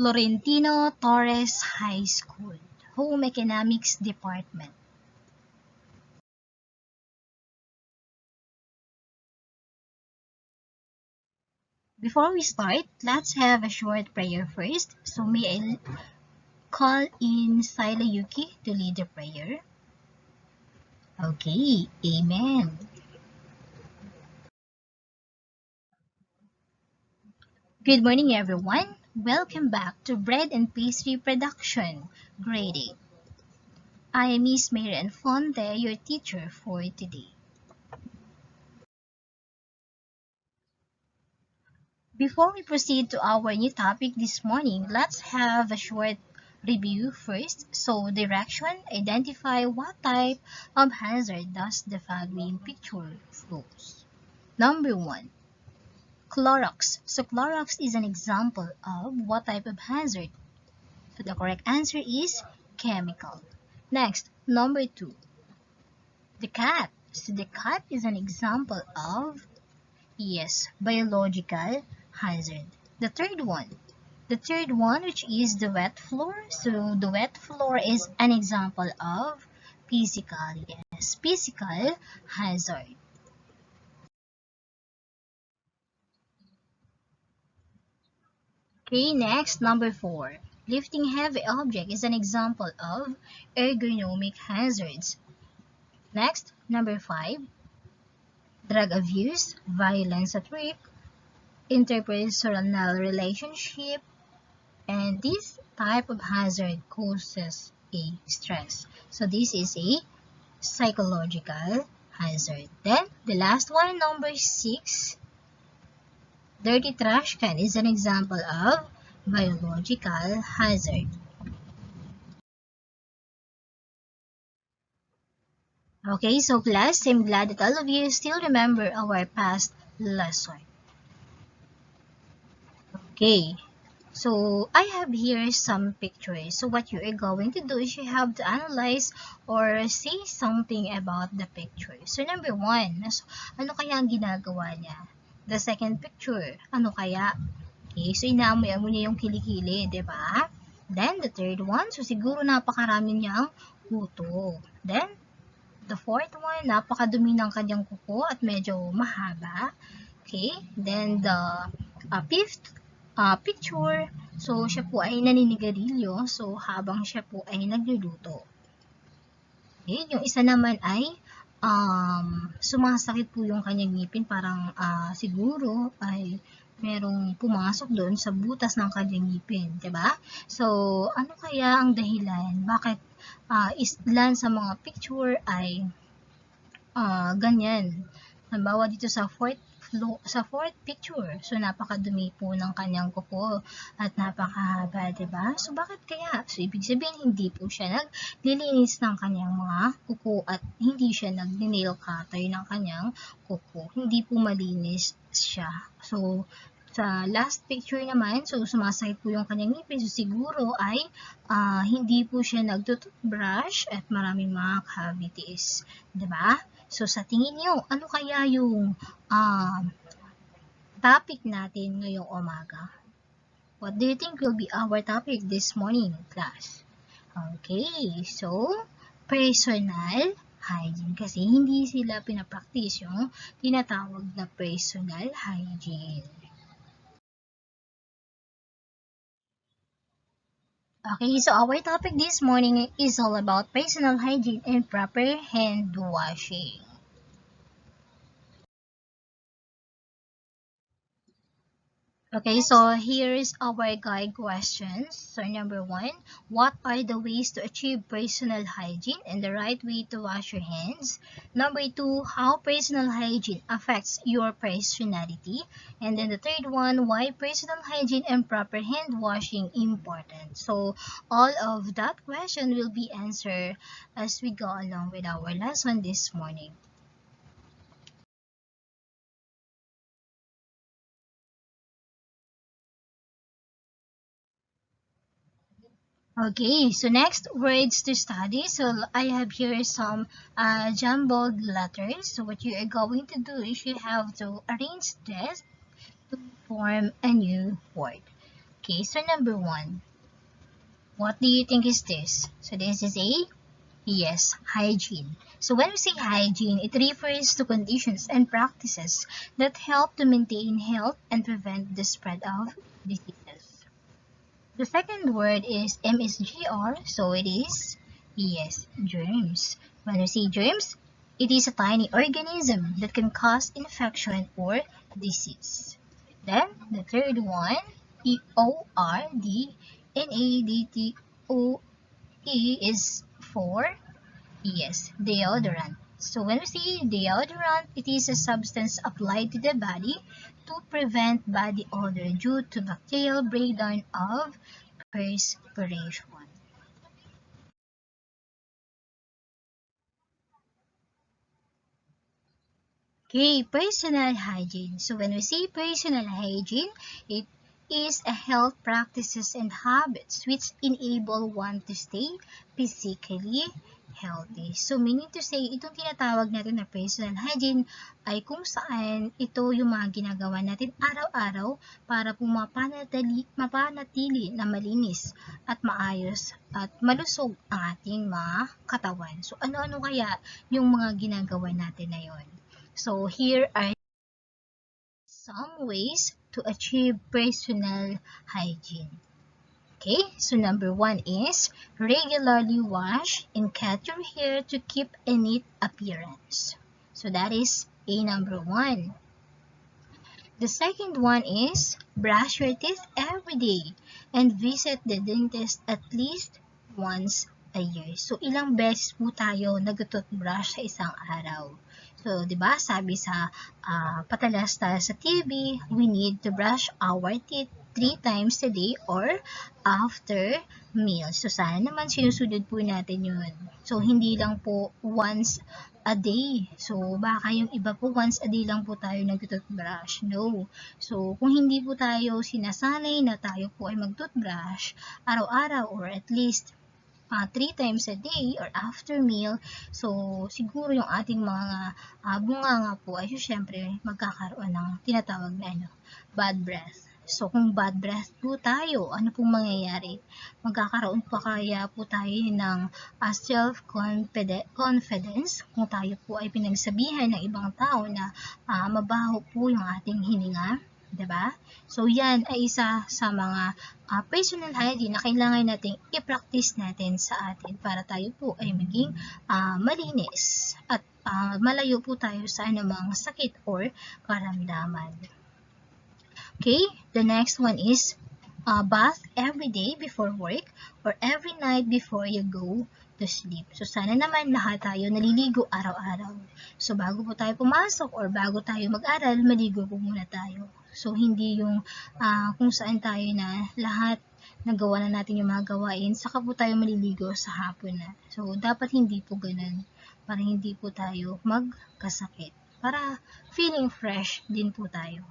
Florentino Torres High School, Home Economics Department. Before we start, let's have a short prayer first. So may I call in Sila Yuki to lead the prayer? Okay, Amen. Good morning, everyone. Welcome back to Bread and Pastry Production, Grade 8. I am Miss Marian Fonte, your teacher for today. Before we proceed to our new topic this morning, let's have a short review first. So, direction, identify what type of hazard does the following picture shows. Number 1, Clorox. So, Clorox is an example of what type of hazard? So, the correct answer is chemical. Next, number 2, the cat. So, the cat is an example of, yes, biological hazard. The third one, which is the wet floor. So the wet floor is an example of physical, yes, physical hazard. Okay, next, number 4. Lifting heavy object is an example of ergonomic hazards. Next, number 5. Drug abuse, violence at work, interpersonal relationship, and this type of hazard causes a stress. So this is a psychological hazard. Then the last one, number 6, dirty trash can is an example of biological hazard. Okay, so class, I'm glad that all of you still remember our past lesson. Okay, so I have here some pictures. So what you are going to do is you have to analyze or say something about the picture. So number 1, so, ano kaya ang ginagawa niya? The second picture, ano kaya? Okay, so inaamoy-amoy niya yung kilikili, di ba? Then the third one, so siguro napakarami niyang kuto. Then the fourth one, napakadumi ng kanyang kuko at medyo mahaba. Okay, then the fifth picture, so siya po ay naninigarilyo, so habang siya po ay nagluluto. Okay, yung isa naman ay sumasakit po yung kanyang ngipin, parang siguro ay merong pumasok doon sa butas ng kanyang ngipin, 'di ba? So, ano kaya ang dahilan? Bakit ilan sa mga picture ay ganyan? Halimbawa dito sa fourth picture, so napakadumi po ng kanyang kuko at napakahaba, 'di ba? So bakit kaya? So ibig sabihin hindi po siya naglilinis ng kanyang mga kuko at hindi siya nagne-nail cutter ng kanyang kuko. Hindi po malinis siya. So sa last picture naman, so sumasakit po yung kanyang ngipin, so siguro ay hindi po siya nagtututbrush at maraming mga cavities, 'di ba? So sa tingin niyo, ano kaya yung topic natin ngayong umaga? What do you think will be our topic this morning, class? Okay, so personal hygiene, kasi hindi sila pinapractice yung tinatawag na personal hygiene. Okay, so our topic this morning is all about personal hygiene and proper hand washing. Okay, so here is our guide questions. So number 1, what are the ways to achieve personal hygiene and the right way to wash your hands? Number 2, how personal hygiene affects your personality? And then the third one, why personal hygiene and proper hand washing important? So all of that question will be answered as we go along with our lesson this morning. Okay, so next, words to study. So I have here some jumbled letters. So what you are going to do is you have to arrange this to form a new word. Okay, so number 1. What do you think is this? So this is a yes, hygiene. So when we say hygiene, it refers to conditions and practices that help to maintain health and prevent the spread of diseases. The second word is MSGR, so it is, yes, germs. When we say germs, it is a tiny organism that can cause infection or disease. Then, the third one, EORDNADTOE is for, yes, deodorant. So when we say deodorant, it is a substance applied to the body to prevent body odor due to bacterial breakdown of perspiration. Okay, personal hygiene. So when we say personal hygiene, it is a health practices and habits which enable one to stay physically healthy. So meaning to say, itong tinatawag natin na personal hygiene ay kung saan ito yung mga ginagawa natin araw-araw para po mapanatili na malinis at maayos at malusog ang ating mga katawan. So ano-ano kaya yung mga ginagawa natin na yon? So here are some ways to achieve personal hygiene. Okay, so number 1 is regularly wash and cut your hair to keep a neat appearance. So that is a number 1. The second one is brush your teeth every day and visit the dentist at least once a year. So ilang beses po tayo nag-toothbrush sa isang araw? So, di ba, sabi sa patalasta sa TV, we need to brush our teeth 3 times a day or after meals. So, sana naman sinusunod po natin yun. So, hindi lang po once a day. So, baka yung iba po once a day lang po tayo nag-toothbrush. No. So, kung hindi po tayo sinasanay na tayo po ay mag-toothbrush araw-araw or at least 3 times a day or after meal, so siguro yung ating mga bunganga po ay syempre magkakaroon ng tinatawag na bad breath. So kung bad breath po tayo, ano pong mangyayari? Magkakaroon pa kaya po tayo ng self-confidence kung tayo po ay pinagsabihan ng ibang tao na mabaho po yung ating hininga? Diba? So, yan ay isa sa mga personal hygiene na kailangan nating i-practice natin sa atin para tayo po ay maging malinis at malayo po tayo sa anumang sakit or karamdaman. Okay, the next one is bath every day before work or every night before you go to sleep. So, sana naman lahat tayo naliligo araw-araw. So, bago po tayo pumasok or bago tayo mag-aral, maligo po muna tayo. So, hindi yung kung saan tayo na lahat nagawa na natin yung mga gawain, saka po tayo maliligo sa hapon na. So, dapat hindi po ganun para hindi po tayo magkasakit. Para feeling fresh din po tayo.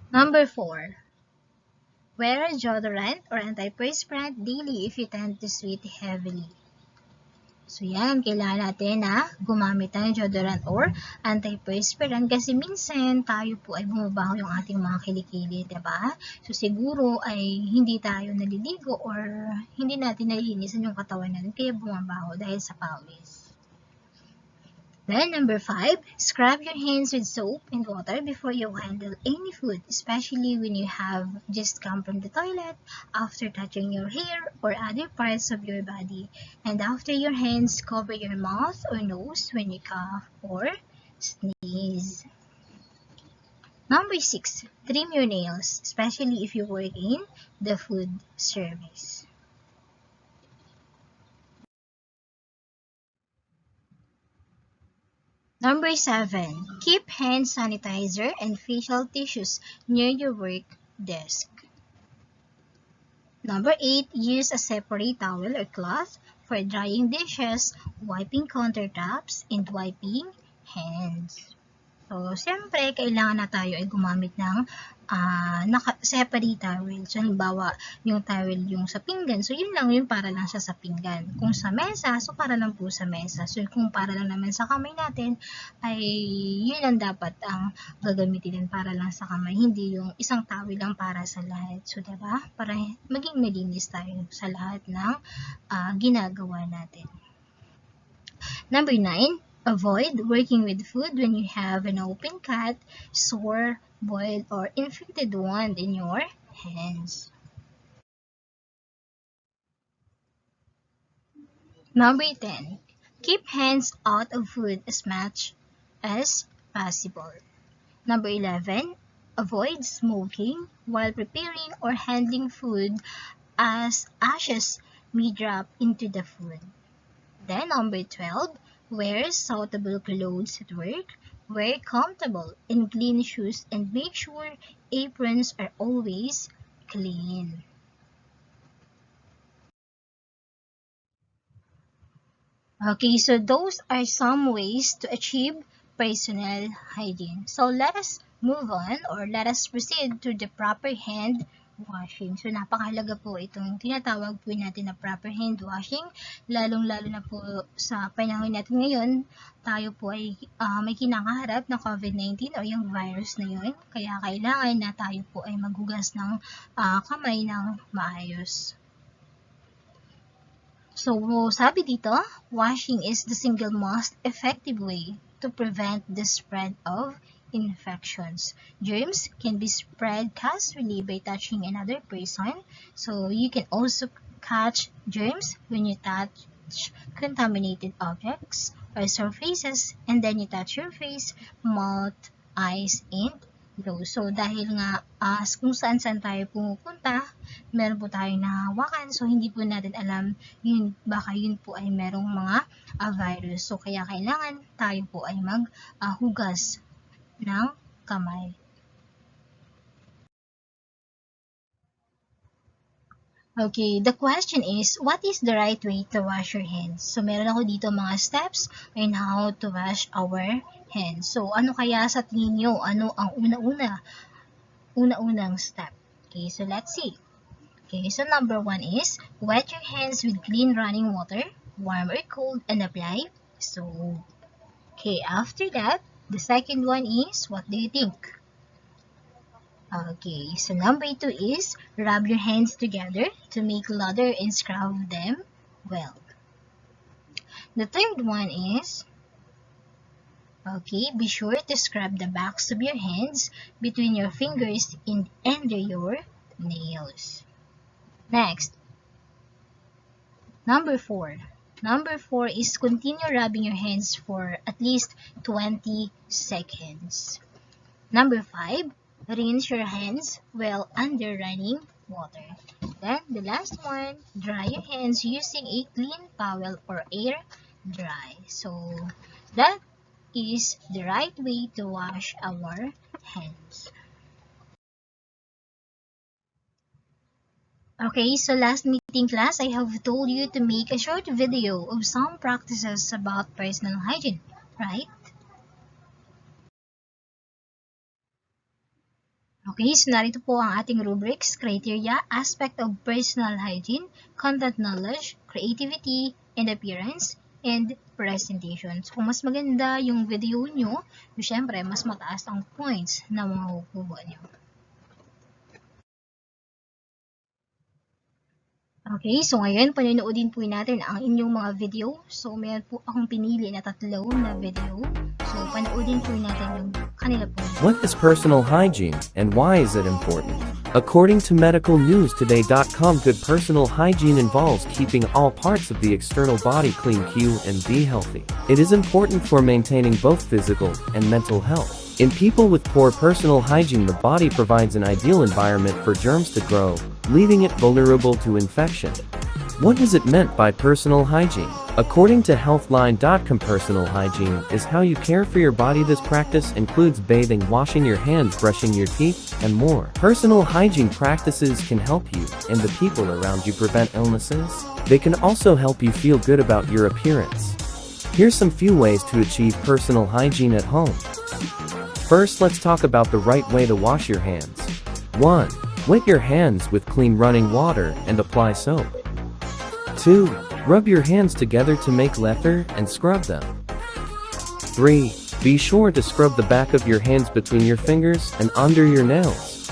Number 4. Wear deodorant or antiperspirant daily if you tend to sweat heavily. So yan, kailangan natin na gumamit ng deodorant or antiperspirant kasi minsan tayo po ay bumabaho yung ating mga kilikili, diba? So siguro ay hindi tayo naliligo or hindi natin nalilinisan yung katawan natin kaya bumabaho dahil sa pawis. Then, number 5, scrub your hands with soap and water before you handle any food, especially when you have just come from the toilet, after touching your hair or other parts of your body, and after your hands, cover your mouth or nose when you cough or sneeze. Number 6, trim your nails, especially if you work in the food service. Number 7, keep hand sanitizer and facial tissues near your work desk. Number 8, use a separate towel or cloth for drying dishes, wiping countertops, and wiping hands. So, siyempre, kailangan na tayo ay gumamit ng separate towel. So, halimbawa, yung towel yung sa pinggan. So, yun lang yun para lang siya sa pinggan. Kung sa mesa, so para lang po sa mesa. So, kung para lang naman sa kamay natin, ay yun lang dapat ang gagamitin din para lang sa kamay. Hindi yung isang towel lang para sa lahat. So, diba? Para maging malinis tayo sa lahat ng ginagawa natin. Number 9, avoid working with food when you have an open cut, sore, boiled, or infected wound in your hands. Number 10, keep hands out of food as much as possible. Number 11, avoid smoking while preparing or handling food as ashes may drop into the food. Then number 12, wear suitable clothes at work, wear comfortable and clean shoes, and make sure aprons are always clean. Okay, so those are some ways to achieve personal hygiene. So let us move on, or let us proceed to the proper hand washing. So napakahalaga po itong tinatawag po natin na proper hand washing, lalong-lalo na po sa panahon natin ngayon. Tayo po ay may kinakaharap na COVID-19 o yung virus na yun, kaya kailangan na tayo po ay maghugas ng kamay ng maayos. So, sabi dito, washing is the single most effective way to prevent the spread of infections. Germs can be spread casually by touching another person. So, you can also catch germs when you touch contaminated objects or surfaces, and then you touch your face, mouth, eyes, and nose. So, dahil nga kung saan-saan tayo pumupunta, meron po tayong nahawakan. So, hindi po natin alam baka yun po ay merong mga virus. So, kaya kailangan tayo po ay maghugas ng kamay. Okay, the question is, what is the right way to wash your hands? So, meron ako dito mga steps on how to wash our hands. So, ano kaya sa tingin nyo? Ano ang unang step? Okay, so let's see. Okay, so number 1 is, wet your hands with clean running water, warm or cold, and apply soap. Okay, after that, the second one is, what do you think? Okay, so number 2 is, rub your hands together to make lather and scrub them well. The third one is, okay, be sure to scrub the backs of your hands between your fingers and under your nails. Next, number 4. Number 4 is continue rubbing your hands for at least 20 seconds. Number 5, rinse your hands well under running water. Then, the last one, dry your hands using a clean towel or air dry. So, that is the right way to wash our hands. Okay, so last meeting class, I have told you to make a short video of some practices about personal hygiene, right? Okay, so narito po ang ating rubrics, criteria, aspect of personal hygiene, content knowledge, creativity, and appearance, and presentation. So, kung mas maganda yung video nyo, syempre, mas mataas ang points na makukuha nyo. Okay, so ngayon, panonoodin po natin ang inyong mga video. So, meron po akong pinili na 3 na video. So, panoodin po natin yung kanila po. What is personal hygiene, and why is it important? According to medicalnewstoday.com, good personal hygiene involves keeping all parts of the external body clean, and be healthy. It is important for maintaining both physical and mental health. In people with poor personal hygiene, the body provides an ideal environment for germs to grow, leaving it vulnerable to infection. What is it meant by personal hygiene? According to healthline.com, personal hygiene is how you care for your body. This practice includes bathing, washing your hands, brushing your teeth, and more. Personal hygiene practices can help you and the people around you prevent illnesses. They can also help you feel good about your appearance. Here's some few ways to achieve personal hygiene at home. First, let's talk about the right way to wash your hands. 1. Wet your hands with clean running water and apply soap. 2. Rub your hands together to make leather and scrub them. 3. Be sure to scrub the back of your hands between your fingers and under your nails.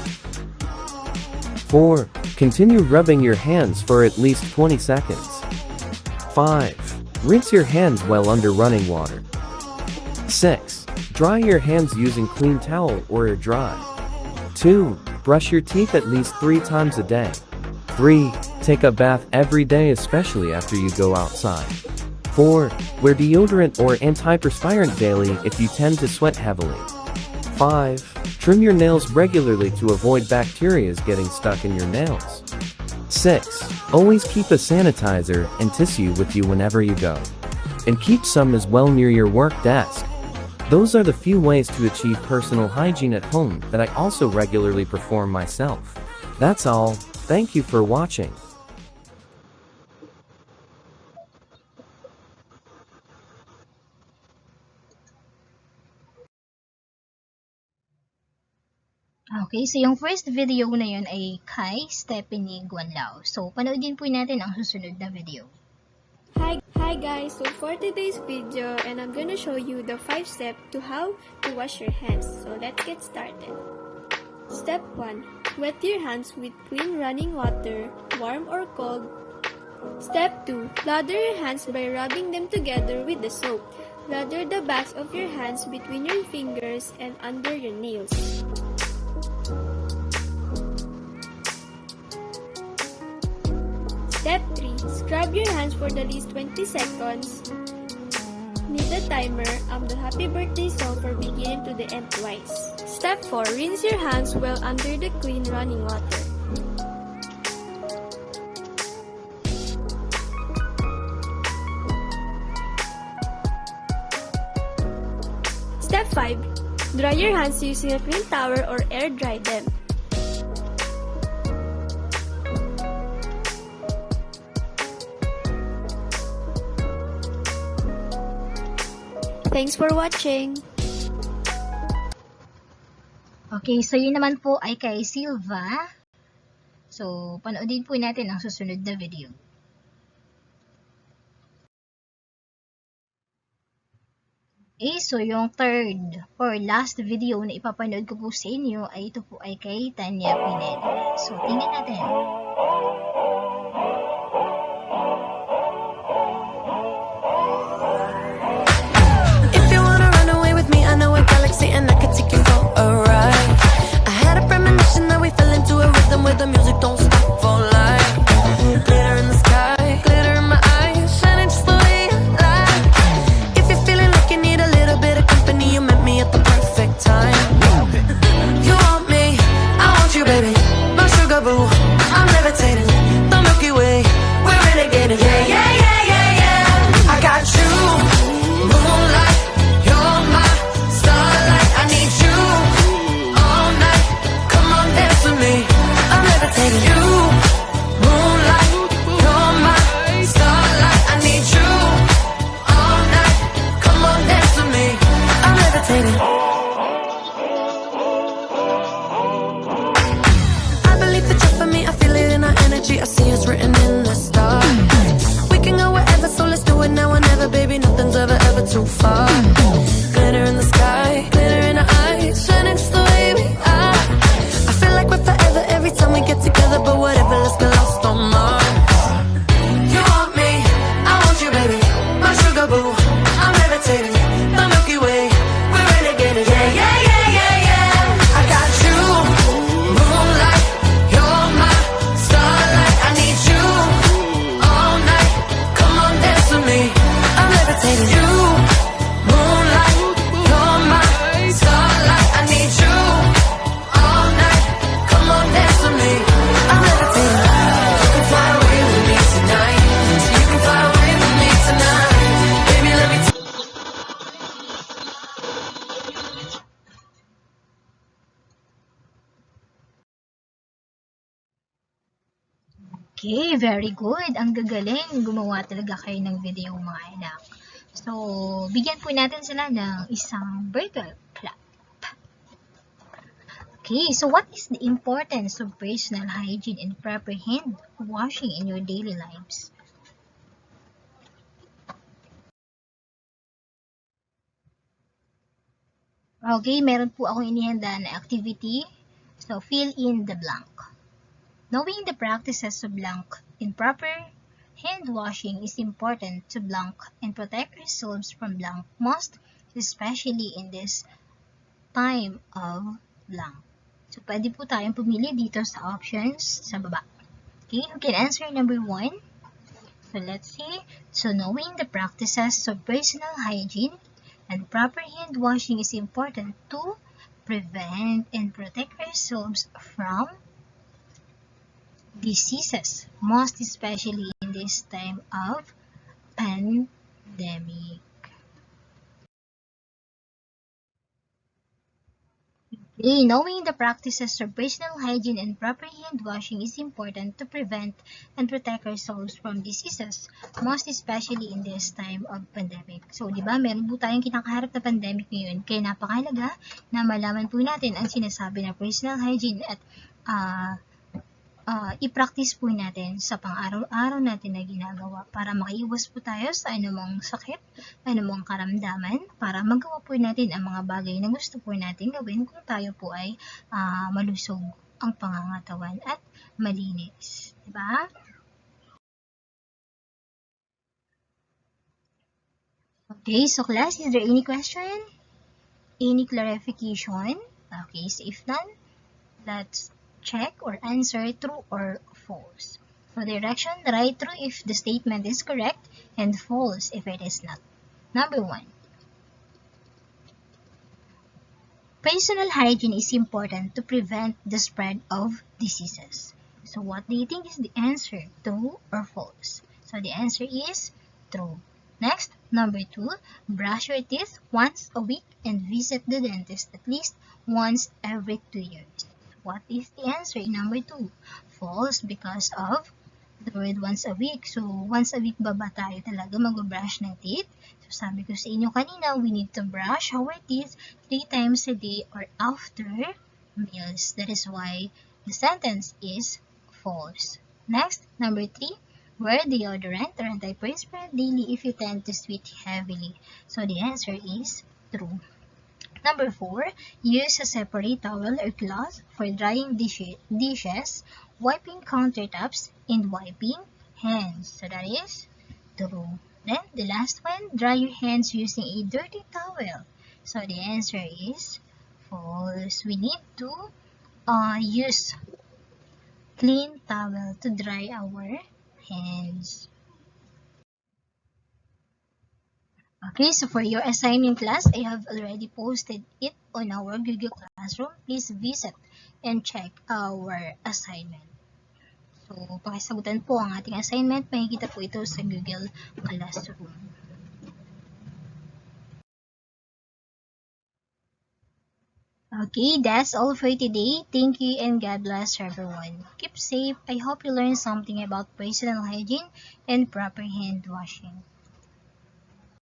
4. Continue rubbing your hands for at least 20 seconds. 5. Rinse your hands well under running water. 6. Dry your hands using clean towel or air dry. 2. Brush your teeth at least 3 times a day. 3. Take a bath every day, especially after you go outside. 4. Wear deodorant or antiperspirant daily if you tend to sweat heavily. 5. Trim your nails regularly to avoid bacteria getting stuck in your nails. 6. Always keep a sanitizer and tissue with you whenever you go. And keep some as well near your work desk. Those are the few ways to achieve personal hygiene at home that I also regularly perform myself. That's all. Thank you for watching. Okay, so yung first video na yun ay kay Stephanie Guanlao. So, panoodin po natin ang susunod na video. Hi guys, so for today's video, and I'm gonna show you the 5 steps to how to wash your hands. So let's get started. Step 1. Wet your hands with clean running water, warm or cold. Step 2. Lather your hands by rubbing them together with the soap. Lather the backs of your hands between your fingers and under your nails. Step 3. Scrub your hands for at least 20 seconds. Need the timer. The happy birthday song for beginning to the end twice. Step 4. Rinse your hands well under the clean running water. Step 5. Dry your hands using a clean towel or air dry them. Thanks for watching! Okay, so yun naman po ay kay Silva. So, panoodin po natin ang susunod na video. Okay, so yung third or last video na ipapanood ko po sa inyo ay ito po ay kay Tanya Pineda. So, tingnan natin. And I could take you for a ride. I had a premonition that we fell into a rhythm where the music don't stop for life. Glitter in the sky, glitter in my eyes, shining just the way you like. If you're feeling like you need a little bit of company, you met me at the perfect time. You want me, I want you, baby. My sugar boo, I'm levitating. The Milky Way, we're renegading. Yeah, yeah, yeah, yeah, yeah. I got you, moonlight. You're my starlight. I need you all night. Come on, dance with me. I'm levitating. You, moonlight. You're my starlight. I need you all night. Come on, dance with me. I'm levitating. I believe that you're for me. I feel it in our energy. I see it's written in the stars. We can go wherever, so let's do it now or never, baby. Nothing's ever too far. Glitter in the sky, glitter in our eyes, shining just the way we are. I feel like we're forever every time we get together, but whatever, let's get lost on Mars. You want me, I want you, baby. My sugar boo, I'm levitating. The Milky Way, we're renegading. Yeah, yeah, yeah, yeah, yeah. I got you, moonlight. You're my starlight. I need you all night. Come on, dance with me. I'm levitating. You, moonlight. You're my starlight. I need you all night. Come on, dance with me. I'm levitating. You can fly away with me tonight. You can fly away with me tonight. Baby, let me. Okay, very good. Ang gagaling. Gumawa talaga kayo ng video, mga anak. So, bigyan po natin sila ng isang burger clap. Okay, so what is the importance of personal hygiene and proper hand washing in your daily lives? Okay, meron po akong inihanda na activity. So, fill in the blank. Knowing the practices of blank in proper hand washing is important to blank and protect ourselves from blank, most especially in this time of blank. So, pwede po tayong pumili dito sa options sa baba. Okay, you can answer number 1. So, let's see. So, knowing the practices of personal hygiene and proper hand washing is important to prevent and protect ourselves from diseases, most especially in this time of pandemic. Okay, knowing the practices of personal hygiene and proper hand washing is important to prevent and protect ourselves from diseases, most especially in this time of pandemic. So, di ba, meron po tayong kinakaharap na pandemic ngayon, kaya napakahalaga na malaman po natin ang sinasabi na personal hygiene at i-practice po natin sa pang-araw-araw natin na ginagawa para makaiwas po tayo sa anumang sakit, anumang karamdaman, para magawa po natin ang mga bagay na gusto po natin gawin kung tayo po ay malusog ang pangangatawan at malinis. Diba? Okay, so class, is there any question? Any clarification? Okay, so if none, let's check or answer true or false. So direction, write true if the statement is correct and false if it is not. Number 1. Personal hygiene is important to prevent the spread of diseases. So what do you think is the answer? True or false? So the answer is true. Next, number 2, brush your teeth once a week and visit the dentist at least once every 2 years. What is the answer in number 2? False because of the word once a week. So, once a week ba tayo talaga mag-brush ng teeth? So, sabi ko sa inyo kanina, we need to brush our teeth 3 times a day or after meals. That is why the sentence is false. Next, number 3, wear deodorant or antiperspirant daily if you tend to sweat heavily. So, the answer is true. Number 4, use a separate towel or cloth for drying dishes, wiping countertops, and wiping hands. So that is true. Then the last one, dry your hands using a dirty towel. So the answer is false. We need to use clean towel to dry our hands. Okay, so for your assignment class, I have already posted it on our Google Classroom. Please visit and check our assignment. So, pakisagutan po ang ating assignment. Makikita po ito sa Google Classroom. Okay, that's all for today. Thank you and God bless everyone. Keep safe. I hope you learned something about personal hygiene and proper hand washing.